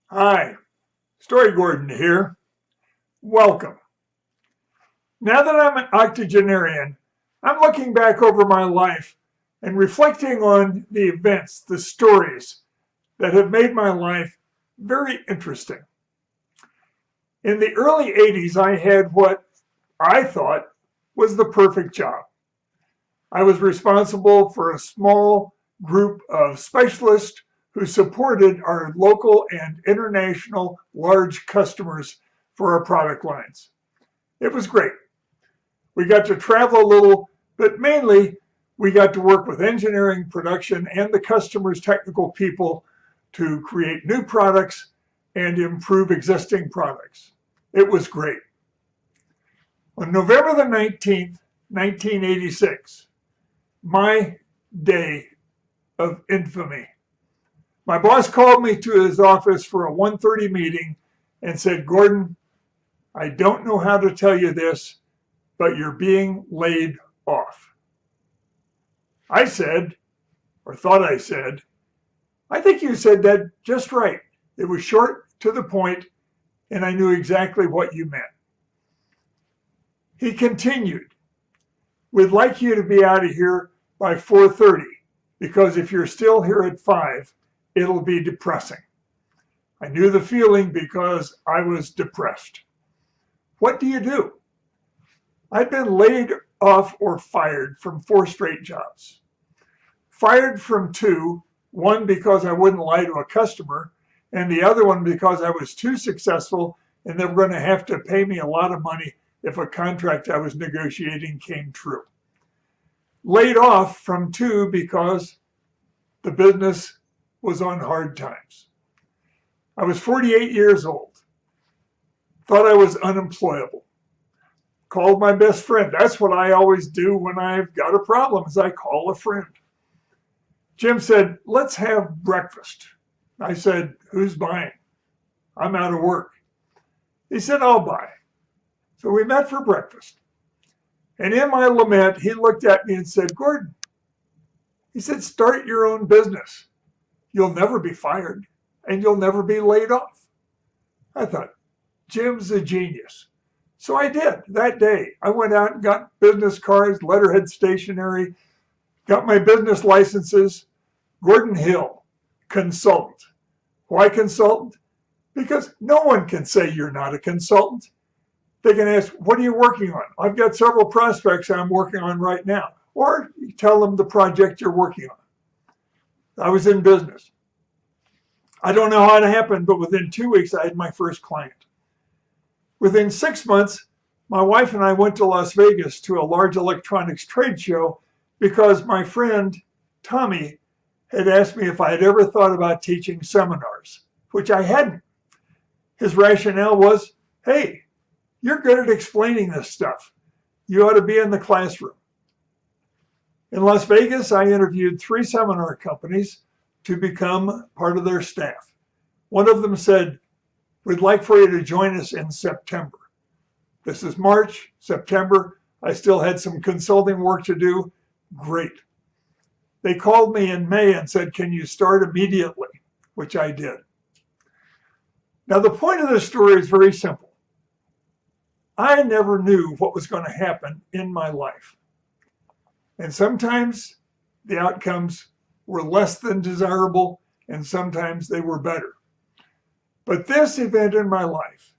Hi, Story Gordon here. Welcome. Now that I'm an octogenarian, I'm looking back over my life and reflecting on the events, the stories that have made my life very interesting. In the early 80s, I had what I thought was the perfect job. I was responsible for a small group of specialists who supported our local and international large customers for our product lines. It was great. We got to travel a little, but mainly we got to work with engineering, production, and the customer's technical people to create new products and improve existing products. It was great. On November the 19th, 1986, my day of infamy. My boss called me to his office for a 1:30 meeting and said, Gordon, I don't know how to tell you this, but you're being laid off. I said, or thought I said, I think you said that just right. It was short, to the point, and I knew exactly what you meant. He continued, we'd like you to be out of here by 4:30, because if you're still here at 5, it'll be depressing. I knew the feeling because I was depressed. What do you do? I'd been laid off or fired from 4 straight jobs. Fired from 2, one because I wouldn't lie to a customer, and the other one because I was too successful and they were going to have to pay me a lot of money if a contract I was negotiating came true. Laid off from 2 because the business was on hard times. I was 48 years old. Thought I was unemployable. Called my best friend. That's what I always do when I've got a problem, is I call a friend. Jim said, let's have breakfast. I said, who's buying? I'm out of work. He said, I'll buy. So we met for breakfast. And in my lament, he looked at me and said, Gordon, he said, start your own business. You'll never be fired and you'll never be laid off. I thought, Jim's a genius. So I did that day. I went out and got business cards, letterhead stationery, got my business licenses. Gordon Hill, consultant. Why consultant? Because no one can say you're not a consultant. They can ask, what are you working on? I've got several prospects I'm working on right now. Or you tell them the project you're working on. I was in business. I don't know how it happened, but within 2 weeks, I had my first client. Within 6 months, my wife and I went to Las Vegas to a large electronics trade show because my friend Tommy had asked me if I had ever thought about teaching seminars, which I hadn't. His rationale was, hey, you're good at explaining this stuff. You ought to be in the classroom. In Las Vegas, I interviewed 3 seminar companies to become part of their staff. One of them said, we'd like for you to join us in September. This is March, September. I still had some consulting work to do. Great. They called me in May and said, can you start immediately? Which I did. Now, the point of this story is very simple. I never knew what was going to happen in my life. And sometimes the outcomes were less than desirable, and sometimes they were better. But this event in my life,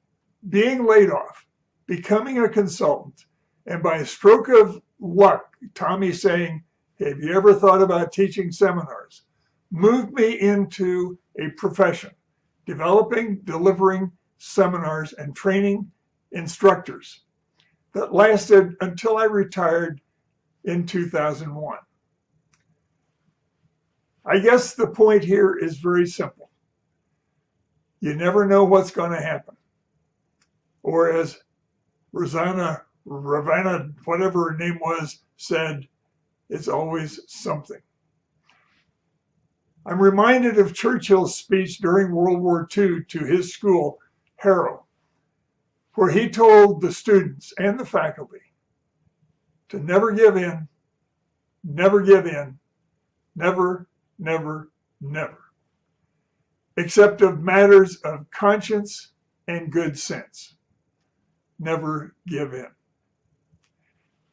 being laid off, becoming a consultant, and by a stroke of luck, Tommy saying, have you ever thought about teaching seminars, moved me into a profession, developing, delivering seminars and training instructors that lasted until I retired in 2001. I guess the point here is very simple. You never know what's going to happen. Or as Ravenna, whatever her name was, said, it's always something. I'm reminded of Churchill's speech during World War II to his school, Harrow, where he told the students and the faculty to never give in, never give in, never, never, never. except of matters of conscience and good sense. Never give in.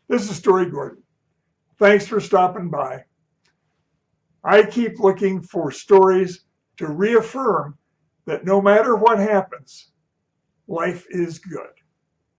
This is Story Gordon. Thanks for stopping by. I keep looking for stories to reaffirm that no matter what happens, life is good.